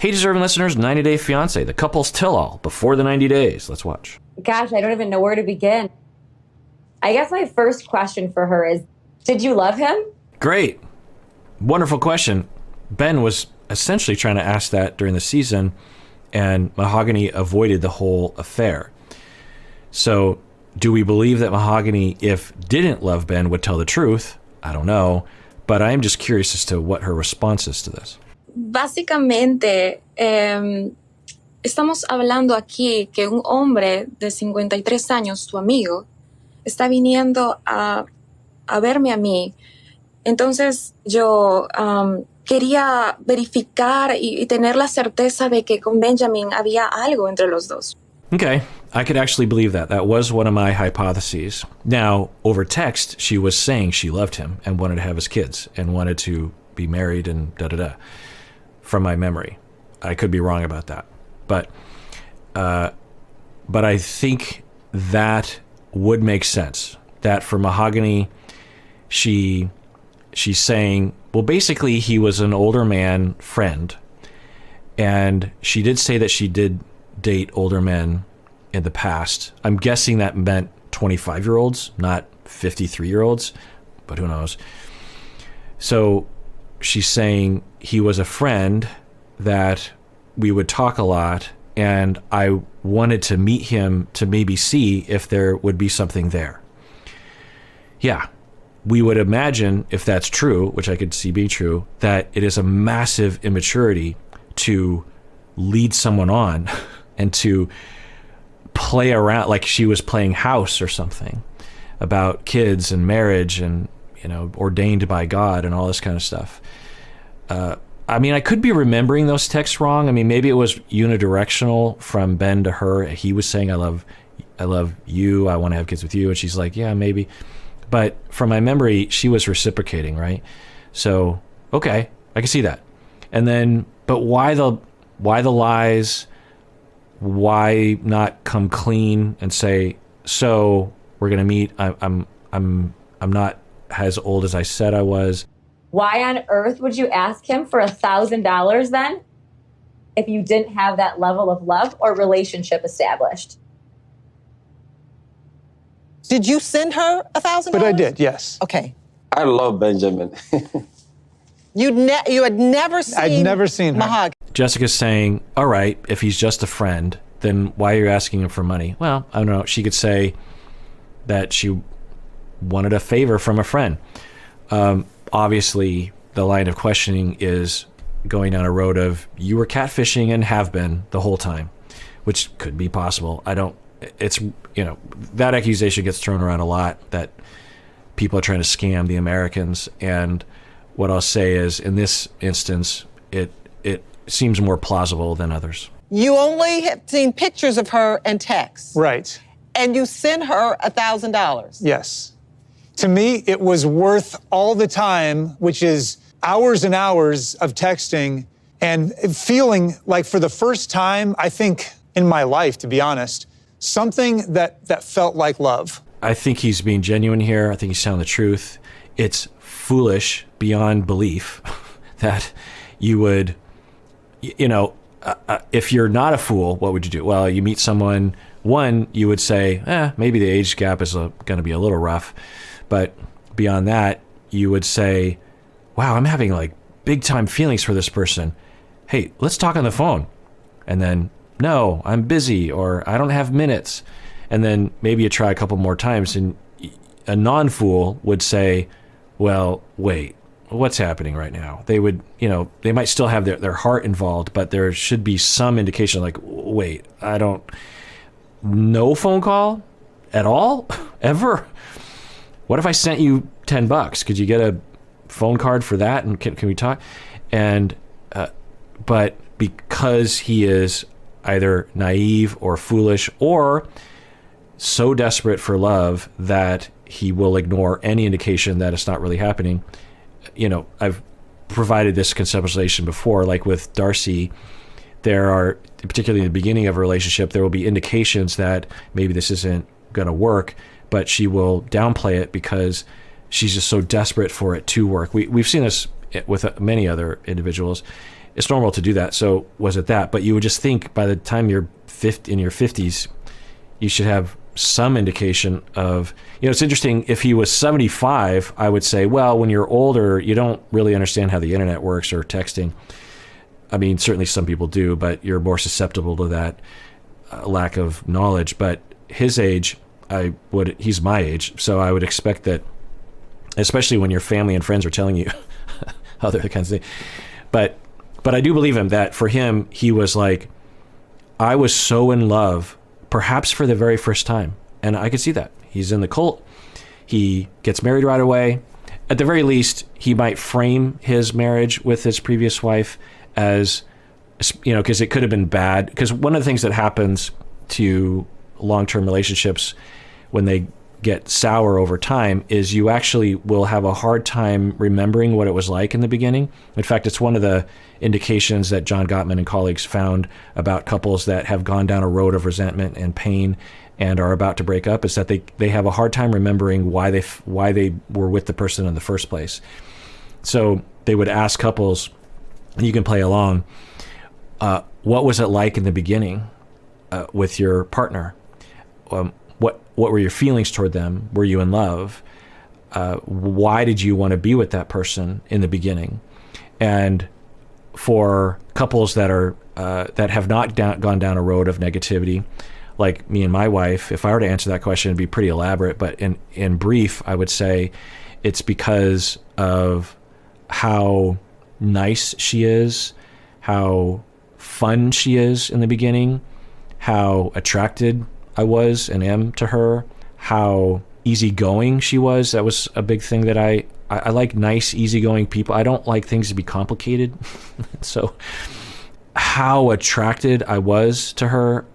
Hey, deserving listeners, 90 Day Fiancé, the couple's tell-all before the 90 days. Let's watch. Gosh, I don't even know where to begin. I guess my first question for her is, did you love him? Great. Wonderful question. Ben was essentially trying to ask that during the season, and Mahogany avoided the whole affair. So, do we believe that Mahogany, if didn't love Ben, would tell the truth? I don't know, but I am just curious as to what her response is to this. Básicamente, estamos hablando aquí que un hombre de 53 años, tu amigo, está viniendo a verme a mí. Entonces yo quería verificar y tener la certeza de que con Benjamin había algo entre los dos. Okay, I could actually believe that. That was one of my hypotheses. Now, over text, she was saying she loved him and wanted to have his kids and wanted to be married and da-da-da, from my memory. I could be wrong about that. But I think that would make sense. That for Mahogany, she's saying, well, basically he was an older man friend. And she did say that she did date older men in the past. I'm guessing that meant 25-year-olds, not 53-year-olds, but who knows. So she's saying he was a friend that we would talk a lot, and I wanted to meet him to maybe see if there would be something there. Yeah, we would imagine, if that's true, which I could see being true, that it is a massive immaturity to lead someone on and to play around like she was playing house or something about kids and marriage and, you know, ordained by God and all this kind of stuff. I mean, I could be remembering those texts wrong. I mean, maybe it was unidirectional from Ben to her. He was saying, I love you. I want to have kids with you. And she's like, yeah, maybe. But from my memory, she was reciprocating, right? So, okay, I can see that. And then, but why the lies? Why not come clean and say, so we're gonna meet? I'm not as old as I said I was. Why on earth would you ask him for $1,000 then, if you didn't have that level of love or relationship established? Did you send her $1,000? But I did, yes. Okay. I love Benjamin. You had never seen. I'd never seen her. Mahogany. Jessica's saying, all right, if he's just a friend, then why are you asking him for money? Well, I don't know. She could say that she wanted a favor from a friend. Obviously, the line of questioning is going down a road of you were catfishing and have been the whole time, which could be possible. It's, you know, that accusation gets thrown around a lot, that people are trying to scam the Americans. And what I'll say is, in this instance, it seems more plausible than others. You only have seen pictures of her and texts. Right. And you sent her $1,000. Yes. To me, it was worth all the time, which is hours and hours of texting and feeling like for the first time, I think in my life, to be honest, something that felt like love. I think he's being genuine here. I think he's telling the truth. It's foolish beyond belief that you would, you know, if you're not a fool, what would you do? Well, you meet someone, one, you would say, maybe the age gap is going to be a little rough. But beyond that, you would say, wow, I'm having like big time feelings for this person. Hey, let's talk on the phone. And then, no, I'm busy, or I don't have minutes. And then maybe you try a couple more times, and a non-fool would say, well, wait, what's happening right now? They would, you know, they might still have their heart involved, but there should be some indication like, wait, no phone call at all, ever? What if I sent you $10? Could you get a phone card for that? And can we talk? And, but because he is either naive or foolish or so desperate for love that he will ignore any indication that it's not really happening. You know, I've provided this conceptualization before, like with Darcy, there are, particularly in the beginning of a relationship, there will be indications that maybe this isn't going to work, but she will downplay it because she's just so desperate for it to work. We've seen this with many other individuals. it's normal to do that. So was it that? But you would just think by the time you're in your 50s, you should have some indication of, it's interesting. If he was 75, I would say, well, when you're older, you don't really understand how the internet works or texting. I mean, certainly some people do, but you're more susceptible to that lack of knowledge. But his age, he's my age, so I would expect that, especially when your family and friends are telling you other kinds of things. But I do believe him, that for him, he was like, I was so in love, perhaps for the very first time. And I could see that. He's in the cult. He gets married right away. At the very least, he might frame his marriage with his previous wife as, because it could have been bad. Because one of the things that happens to long-term relationships when they get sour over time is you actually will have a hard time remembering what it was like in the beginning. In fact, it's one of the indications that John Gottman and colleagues found about couples that have gone down a road of resentment and pain and are about to break up, is that they have a hard time remembering why they were with the person in the first place. So they would ask couples, and you can play along, what was it like in the beginning with your partner? What were your feelings toward them? Were you in love? Why did you want to be with that person in the beginning? And for couples that are that have not gone down a road of negativity, like me and my wife, if I were to answer that question, it'd be pretty elaborate. But in brief, I would say it's because of how nice she is, how fun she is in the beginning, how attracted I was and am to her, how easygoing she was. That was a big thing that I like nice, easygoing people. I don't like things to be complicated. So how attracted I was to her,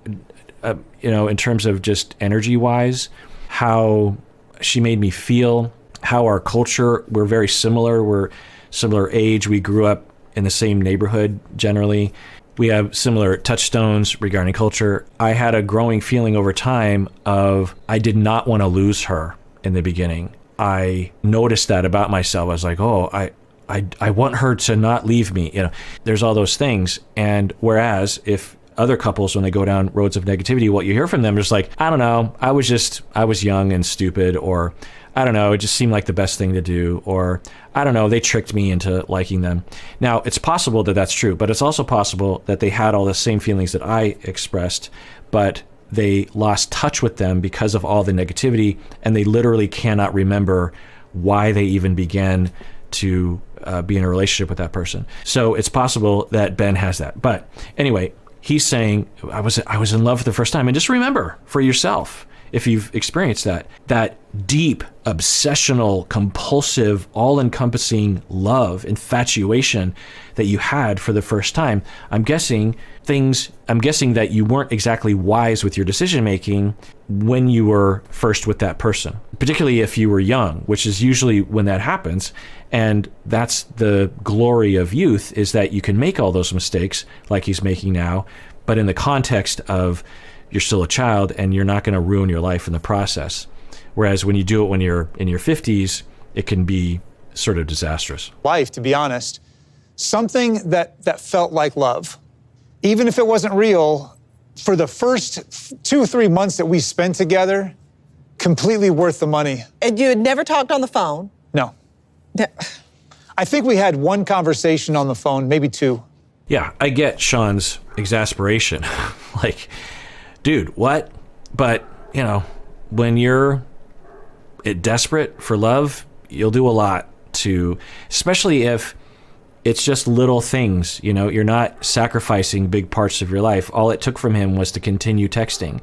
in terms of just energy wise, how she made me feel, how our culture, we're very similar. We're similar age. We grew up in the same neighborhood generally. We have similar touchstones regarding culture. I had a growing feeling over time of I did not want to lose her in the beginning. I noticed that about myself. I was like, oh, I want her to not leave me. There's all those things. And whereas if other couples, when they go down roads of negativity, what you hear from them is like, I don't know, I was young and stupid, or I don't know, it just seemed like the best thing to do, or I don't know, they tricked me into liking them. Now, it's possible that that's true, but it's also possible that they had all the same feelings that I expressed, but they lost touch with them because of all the negativity, and they literally cannot remember why they even began to be in a relationship with that person. So it's possible that Ben has that. But anyway, he's saying, I was in love for the first time. And just remember for yourself, if you've experienced that deep, obsessional, compulsive, all-encompassing love, infatuation that you had for the first time, I'm guessing that you weren't exactly wise with your decision-making when you were first with that person, particularly if you were young, which is usually when that happens. And that's the glory of youth, is that you can make all those mistakes like he's making now, but in the context of you're still a child and you're not going to ruin your life in the process. Whereas when you do it when you're in your 50s, it can be sort of disastrous. Life, to be honest, something that felt like love, even if it wasn't real, for the first 2 or 3 months that we spent together, completely worth the money. And you had never talked on the phone? No. I think we had one conversation on the phone, maybe 2. Yeah, I get Sean's exasperation. Like, dude, what? But, when you're desperate for love, you'll do a lot to, especially if it's just little things, you're not sacrificing big parts of your life. All it took from him was to continue texting.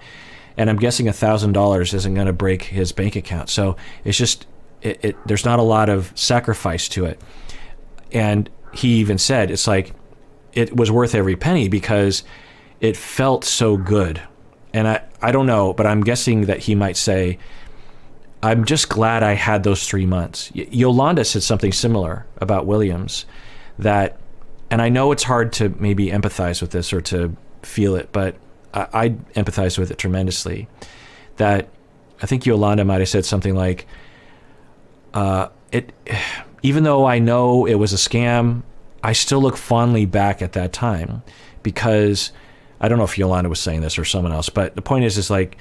And I'm guessing $1,000 isn't going to break his bank account. So it's just, there's not a lot of sacrifice to it. And he even said, it's like, it was worth every penny because it felt so good. And I don't know, but I'm guessing that he might say, I'm just glad I had those 3 months. Yolanda said something similar about Williams, that, and I know it's hard to maybe empathize with this or to feel it, but I empathize with it tremendously. That I think Yolanda might have said something like, even though I know it was a scam, I still look fondly back at that time because I don't know if Yolanda was saying this or someone else, but the point is like,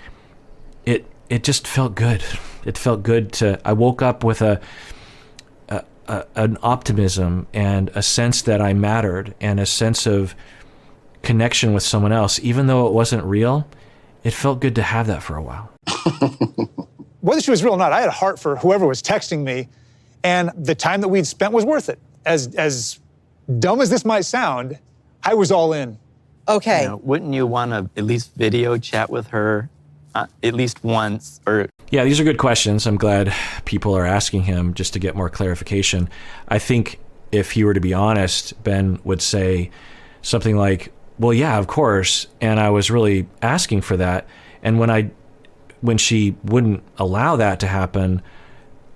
it just felt good. It felt good I woke up with an optimism and a sense that I mattered and a sense of connection with someone else, even though it wasn't real. It felt good to have that for a while. Whether she was real or not, I had a heart for whoever was texting me, and the time that we'd spent was worth it. As dumb as this might sound, I was all in. Okay. You know, wouldn't you want to at least video chat with her at least once? Or Yeah, these are good questions. I'm glad people are asking him just to get more clarification. I think if he were to be honest, Ben would say something like, well, yeah, of course. And I was really asking for that. And when she wouldn't allow that to happen,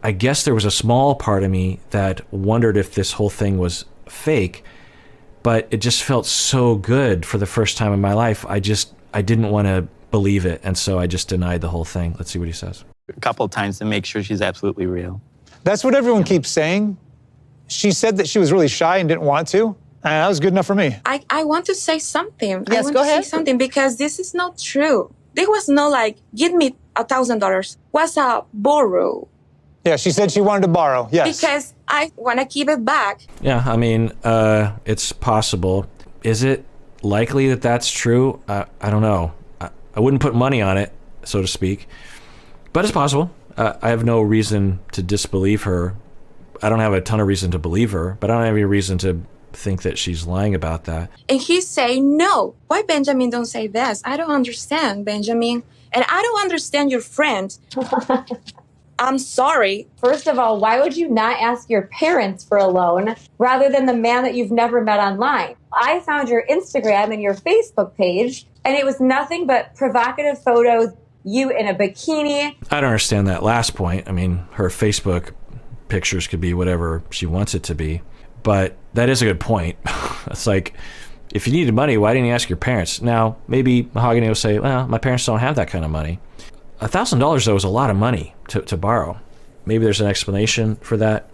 I guess there was a small part of me that wondered if this whole thing was fake, but it just felt so good for the first time in my life. I didn't want to believe it. And so I just denied the whole thing. Let's see what he says. a couple of times to make sure she's absolutely real. That's what everyone keeps saying. She said that she was really shy and didn't want to. And that was good enough for me. I want to say something. Yes, I want go to ahead. say something because this is not true. There was no like, give me $1,000. Was a borrow. Yeah, she said she wanted to borrow. Yes. Because I want to keep it back. Yeah, I mean, it's possible. Is it likely that that's true? I don't know. I wouldn't put money on it, so to speak. But it's possible. I have no reason to disbelieve her. I don't have a ton of reason to believe her, but I don't have any reason to think that she's lying about that. And he say no. Why Benjamin don't say this? I don't understand, Benjamin. And I don't understand your friend. I'm sorry. First of all, why would you not ask your parents for a loan rather than the man that you've never met online? I found your Instagram and your Facebook page, and it was nothing but provocative photos, you in a bikini. I don't understand that last point. I mean, her Facebook pictures could be whatever she wants it to be. But that is a good point. It's like, if you needed money, why didn't you ask your parents? Now, maybe Mahogany will say, well, my parents don't have that kind of money. $1,000, though, is a lot of money to borrow. Maybe there's an explanation for that.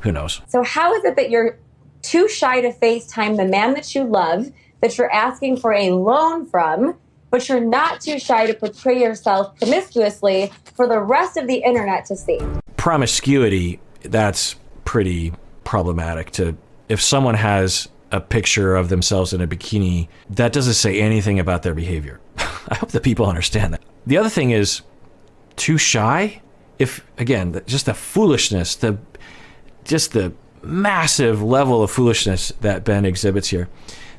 Who knows? So how is it that you're too shy to FaceTime the man that you love, that you're asking for a loan from, but you're not too shy to portray yourself promiscuously for the rest of the internet to see? Promiscuity, that's pretty problematic. If someone has a picture of themselves in a bikini, that doesn't say anything about their behavior. I hope that people understand that. The other thing is, too shy? If, again, just the foolishness, the massive level of foolishness that Ben exhibits here.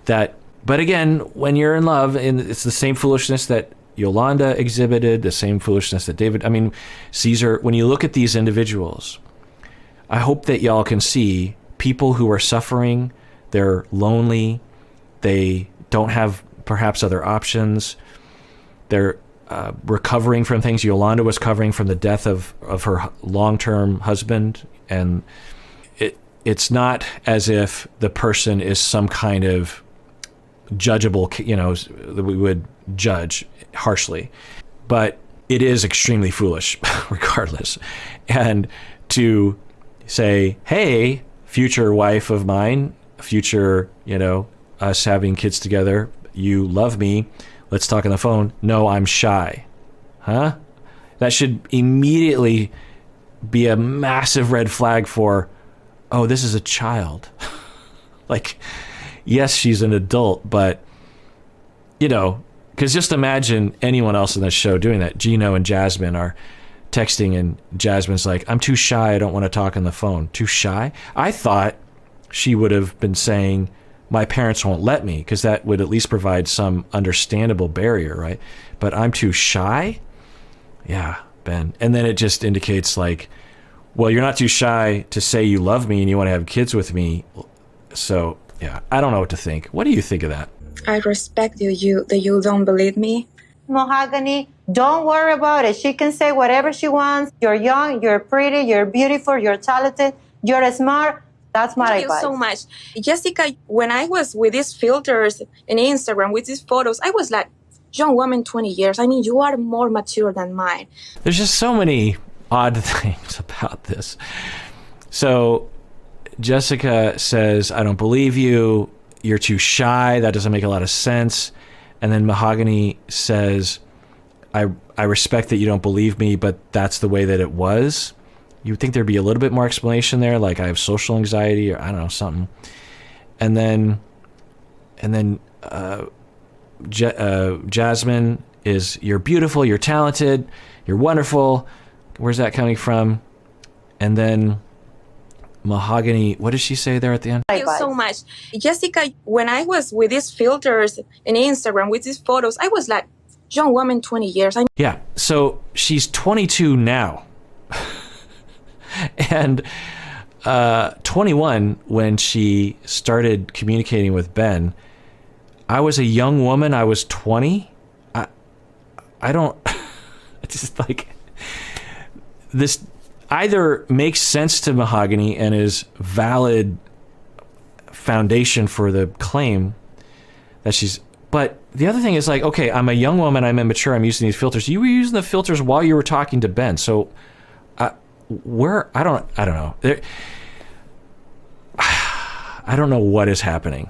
But again, when you're in love, and it's the same foolishness that Yolanda exhibited, the same foolishness that Caesar, when you look at these individuals, I hope that y'all can see people who are suffering, they're lonely, they don't have perhaps other options, they're recovering from things. Yolanda was recovering from the death of her long-term husband, and it's not as if the person is some kind of judgeable, that we would judge harshly, but it is extremely foolish regardless. And to say, hey, future wife of mine, future, us having kids together, you love me, let's talk on the phone. No, I'm shy. Huh? That should immediately be a massive red flag for, oh, this is a child. Like, yes, she's an adult, but, because just imagine anyone else in this show doing that. Gino and Jasmine are texting, and Jasmine's like, I'm too shy, I don't want to talk on the phone. Too shy? I thought she would have been saying, my parents won't let me, because that would at least provide some understandable barrier, right? But I'm too shy? Yeah, Ben. And then it just indicates like, well, you're not too shy to say you love me and you want to have kids with me. So, yeah, I don't know what to think. What do you think of that? I respect you that you don't believe me. Mahogany, don't worry about it. She can say whatever she wants. You're young, you're pretty, you're beautiful, you're talented, you're smart. That's my Thank advice. you so much. Jessica, when I was with these filters in Instagram, with these photos, I was like, young woman, 20 years. I mean, you are more mature than mine. There's just so many odd things about this. So Jessica says, I don't believe you. You're too shy. That doesn't make a lot of sense. And then Mahogany says, I respect that you don't believe me, but that's the way that it was. You would think there'd be a little bit more explanation there, like I have social anxiety or I don't know, something. And then Jasmine is, you're beautiful, you're talented, you're wonderful. Where's that coming from? And then Mahogany, what does she say there at the end? Thank you so much. Jessica, when I was with these filters in Instagram, with these photos, I was like, young woman, 20 years. Yeah, so she's 22 now. And 21 when she started communicating with Ben. I was a young woman. I was 20. I don't, it's just like, this either makes sense to Mahogany and is valid foundation for the claim that she's, but the other thing is like, okay, I'm a young woman, I'm immature, I'm using these filters. You were using the filters while you were talking to Ben. So where, I don't know. I don't know what is happening.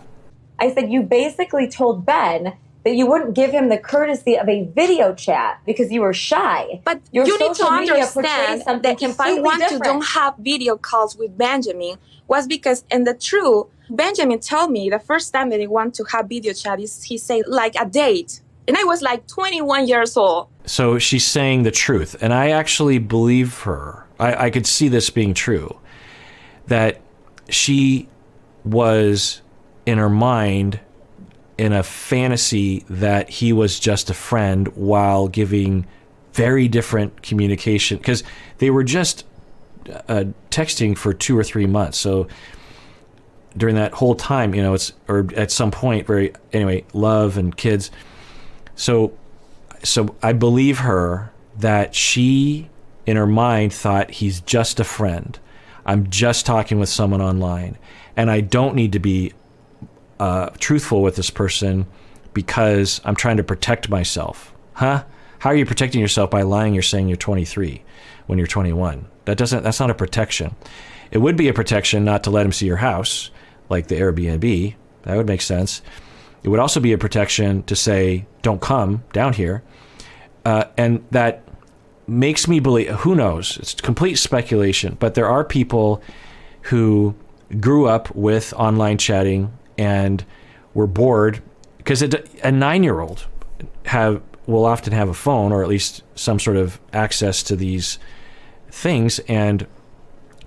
I said, you basically told Ben that you wouldn't give him the courtesy of a video chat because you were shy. But Your you need to social media portrays understand something that if I completely want to different. don't have video calls with Benjamin was because, in the truth, Benjamin told me the first time that he wanted to have video chat is he said like a date. And I was like 21 years old. So she's saying the truth. And I actually believe her. I could see this being true. That she was in her mind in a fantasy that he was just a friend while giving very different communication. Because they were just texting for 2 or 3 months. So during that whole time, you know, or at some point, anyway, love and kids. So I believe her that she, in her mind, thought he's just a friend. I'm just talking with someone online, and I don't need to be truthful with this person because I'm trying to protect myself. Huh? How are you protecting yourself by lying? You're saying you're 23 when you're 21. That's not a protection. It would be a protection not to let him see your house, like the Airbnb. That would make sense. It would also be a protection to say, don't come down here. And that makes me believe, who knows? It's complete speculation, but there are people who grew up with online chatting and were bored because a 9-year-old will often have a phone or at least some sort of access to these things and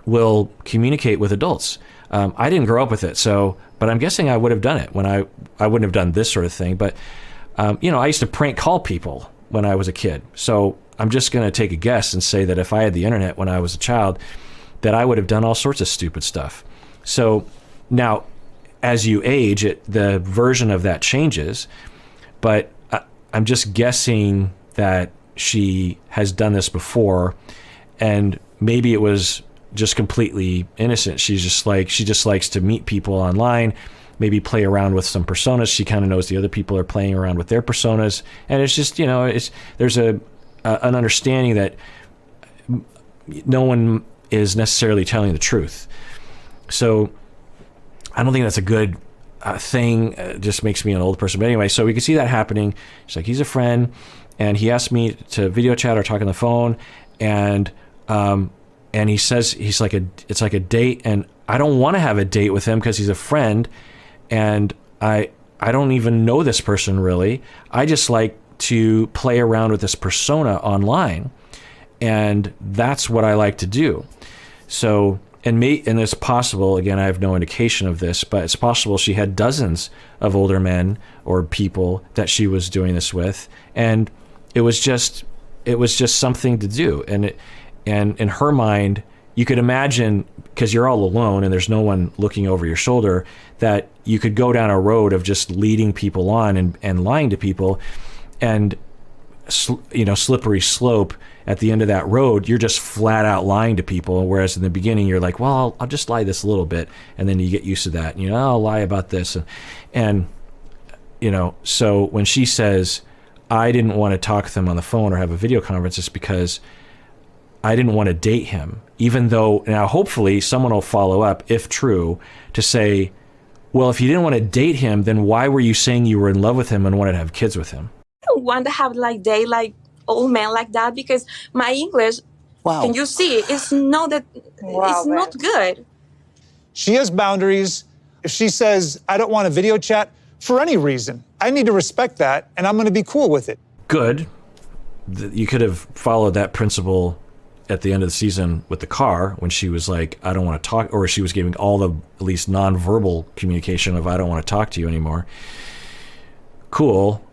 will communicate with adults. I didn't grow up with it, but I'm guessing I would have done it when I wouldn't have done this sort of thing. But, I used to prank call people when I was a kid. So I'm just going to take a guess and say that if I had the internet when I was a child, that I would have done all sorts of stupid stuff. So now, as you age, the version of that changes. But I'm just guessing that she has done this before, and maybe it was just completely innocent. She just likes to meet people online, maybe play around with some personas. She kind of knows the other people are playing around with their personas, and it's just there's an understanding that no one is necessarily telling the truth. So I don't think that's a good thing. It just makes me an old person. But anyway, so we can see that happening. She's like, he's a friend, and he asked me to video chat or talk on the phone, and he says it's like a date, and I don't want to have a date with him because he's a friend, and I don't even know this person really. I just like to play around with this persona online, and that's what I like to do. So, and it's possible, again, I have no indication of this, but it's possible she had dozens of older men or people that she was doing this with, and it was just something to do. And in her mind, you could imagine, because you're all alone and there's no one looking over your shoulder, that you could go down a road of just leading people on and lying to people, and slippery slope. At the end of that road, you're just flat out lying to people. Whereas in the beginning, you're like, well, I'll just lie this a little bit, and then you get used to that. And, I'll lie about this, and So when she says, I didn't want to talk to them on the phone or have a video conference, it's because I didn't want to date him, even though now hopefully someone will follow up, if true, to say, well, if you didn't want to date him, then why were you saying you were in love with him and wanted to have kids with him? I don't want to have like date like old men like that because my English, can you see, it's not that, it's not good. She has boundaries. If she says, I don't want a video chat for any reason, I need to respect that, and I'm going to be cool with it. Good. You could have followed that principle at the end of the season with the car when she was like, I don't want to talk, or she was giving all the at least nonverbal communication of I don't want to talk to you anymore. Cool.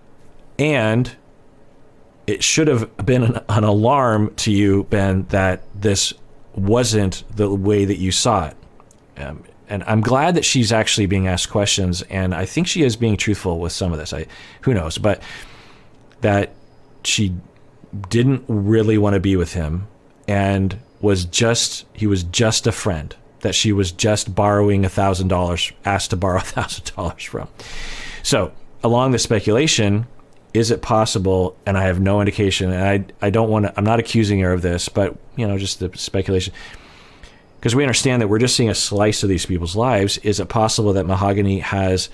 And it should have been an alarm to you, Ben, that this wasn't the way that you saw it. And I'm glad that she's actually being asked questions, and I think she is being truthful with some of this. Who knows? But that she didn't really want to be with him, and he was just a friend that she was just borrowing $1,000, asked to borrow $1,000 from. So along the speculation, is it possible? And I have no indication, and I don't want to. I'm not accusing her of this, but just the speculation. Because we understand that we're just seeing a slice of these people's lives. Is it possible that Mahogany has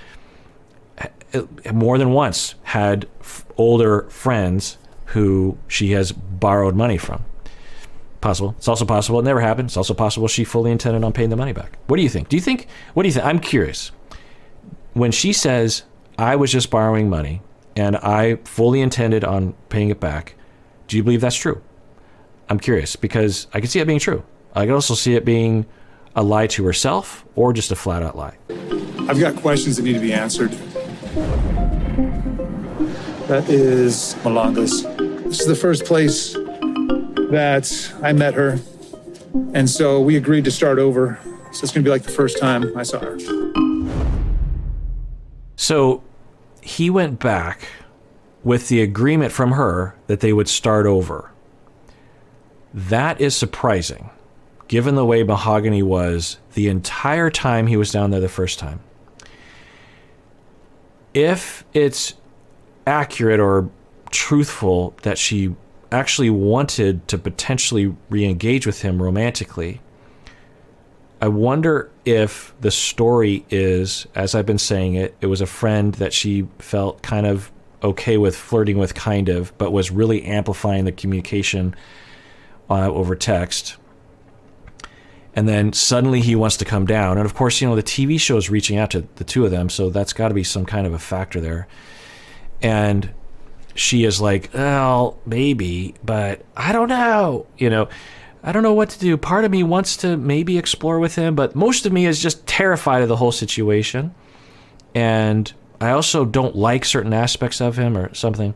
more than once had older friends who she has borrowed money from? Possible. It's also possible it never happened. It's also possible she fully intended on paying the money back. What do you think? What do you think? I'm curious. When she says, I was just borrowing money and I fully intended on paying it back, do you believe that's true? I'm curious because I can see it being true. I can also see it being a lie to herself or just a flat out lie. I've got questions that need to be answered. That is Malanga's. This is the first place that I met her. And so we agreed to start over. So it's going to be like the first time I saw her. So he went back with the agreement from her that they would start over. That is surprising, given the way Mahogany was the entire time he was down there the first time. If it's accurate or truthful that she actually wanted to potentially re-engage with him romantically, I wonder if the story is, as I've been saying it was a friend that she felt kind of okay with flirting with, but was really amplifying the communication over text. And then suddenly he wants to come down. And of course, the TV show is reaching out to the two of them, so that's got to be some kind of a factor there. And she is like, well, maybe, but I don't know. I don't know what to do. Part of me wants to maybe explore with him, but most of me is just terrified of the whole situation. And I also don't like certain aspects of him or something.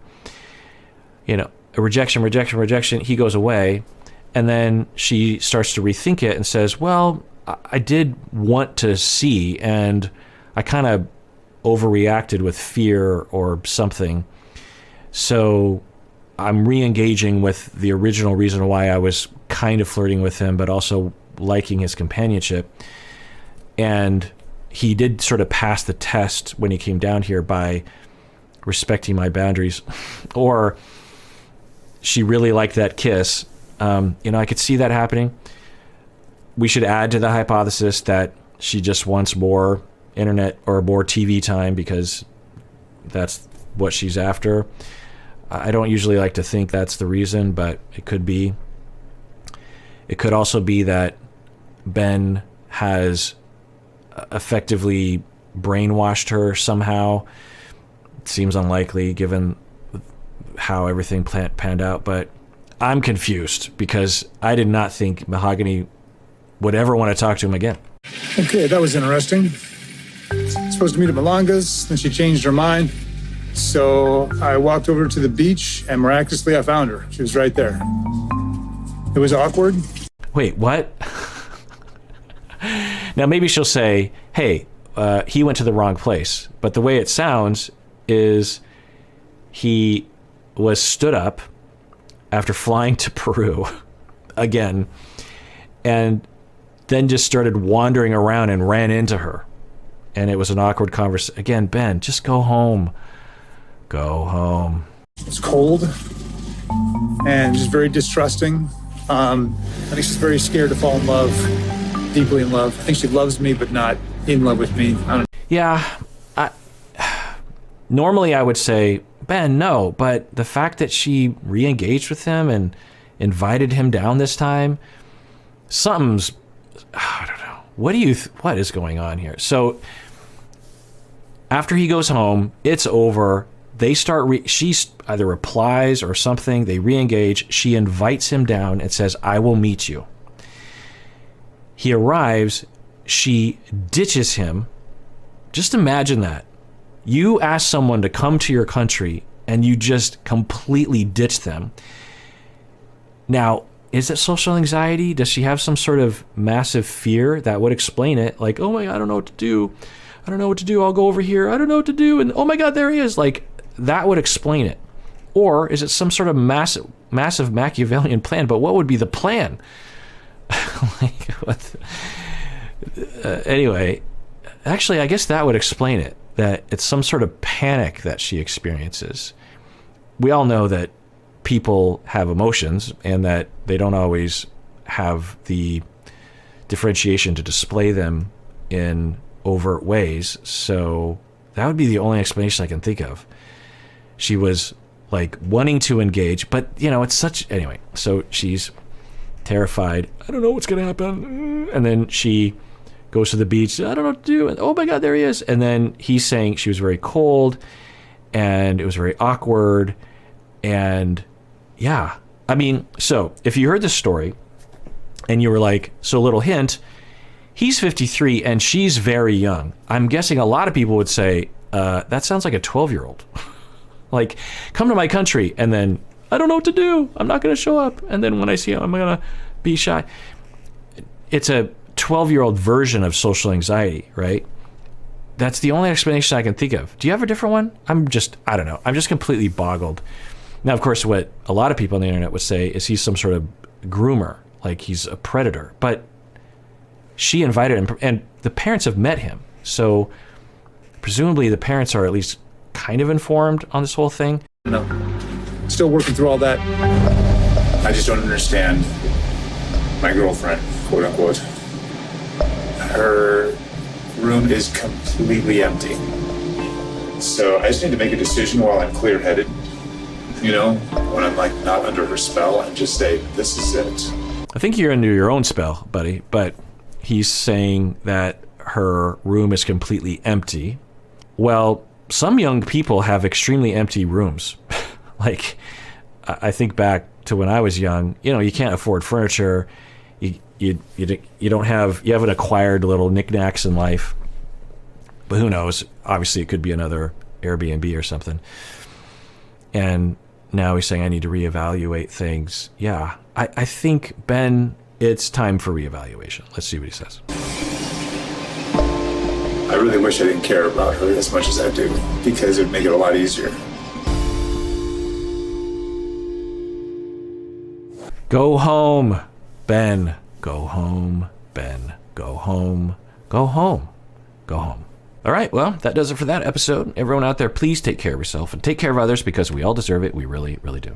A rejection. He goes away. And then she starts to rethink it and says, well, I did want to see, and I kind of overreacted with fear or something. So I'm re-engaging with the original reason why I was kind of flirting with him, but also liking his companionship. And he did sort of pass the test when he came down here by respecting my boundaries. Or she really liked that kiss. I could see that happening. We should add to the hypothesis that she just wants more internet or more TV time because that's what she's after. I don't usually like to think that's the reason, but it could be. It could also be that Ben has effectively brainwashed her somehow. It seems unlikely given how everything panned out, but I'm confused because I did not think Mahogany would ever want to talk to him again. Okay, that was interesting. Supposed to meet at Malanga's, then she changed her mind. So I walked over to the beach and miraculously I found her. She was right there. It was awkward. Wait, what? Now maybe she'll say, hey, he went to the wrong place. But the way it sounds is he was stood up after flying to Peru again, and then just started wandering around and ran into her. And it was an awkward conversation. Again, Ben, just go home. Go home. It was cold and just very distrusting. I think she's very scared to fall in love, deeply in love. I think she loves me, but not in love with me. I don't Yeah, normally I would say, Ben, no, but the fact that she re-engaged with him and invited him down this time, I don't know. What is going on here? So after he goes home, it's over. They start, she either replies or something, they re-engage. She invites him down and says, I will meet you. He arrives, she ditches him. Just imagine that. You ask someone to come to your country and you just completely ditch them. Now, is it social anxiety? Does she have some sort of massive fear that would explain it? Like, oh my God, I don't know what to do. I don't know what to do. I'll go over here. I don't know what to do. And oh my God, there he is. Like, that would explain it. Or is it some sort of massive Machiavellian plan? But what would be the plan? Like, what anyway, actually, I guess that would explain it. That it's some sort of panic that she experiences. We all know that people have emotions and that they don't always have the differentiation to display them in overt ways. So that would be the only explanation I can think of. She was like wanting to engage, but it's such, anyway, so she's terrified. I don't know what's going to happen. And then she goes to the beach. I don't know what to do. And oh my God, there he is. And then he's saying she was very cold and it was very awkward. And yeah, I mean, so if you heard this story and you were like, so little hint, he's 53 and she's very young. I'm guessing a lot of people would say, that sounds like a 12-year-old. Like, come to my country, and then I don't know what to do. I'm not going to show up. And then when I see him, I'm going to be shy. It's a 12-year-old version of social anxiety, right? That's the only explanation I can think of. Do you have a different one? I don't know. I'm just completely boggled. Now, of course, what a lot of people on the internet would say is he's some sort of groomer, like he's a predator. But she invited him, and the parents have met him. So presumably the parents are at least kind of informed on this whole thing. know. Still working through all that. I just don't understand my girlfriend, quote unquote. Her room is completely empty. So I just need to make a decision while I'm clear-headed, when I'm like not under her spell, and just say, this is it. I think you're under your own spell, buddy, but he's saying that her room is completely empty. Well, some young people have extremely empty rooms. Like, I think back to when I was young, you can't afford furniture. You haven't acquired little knickknacks in life. But who knows? Obviously, it could be another Airbnb or something. And now he's saying I need to reevaluate things. Yeah, I think, Ben, it's time for reevaluation. Let's see what he says. I really wish I didn't care about her as much as I do, because it would make it a lot easier. Go home, Ben. Go home, Ben. Go home. Go home. Go home. All right, well, that does it for that episode. Everyone out there, please take care of yourself and take care of others, because we all deserve it. We really, really do.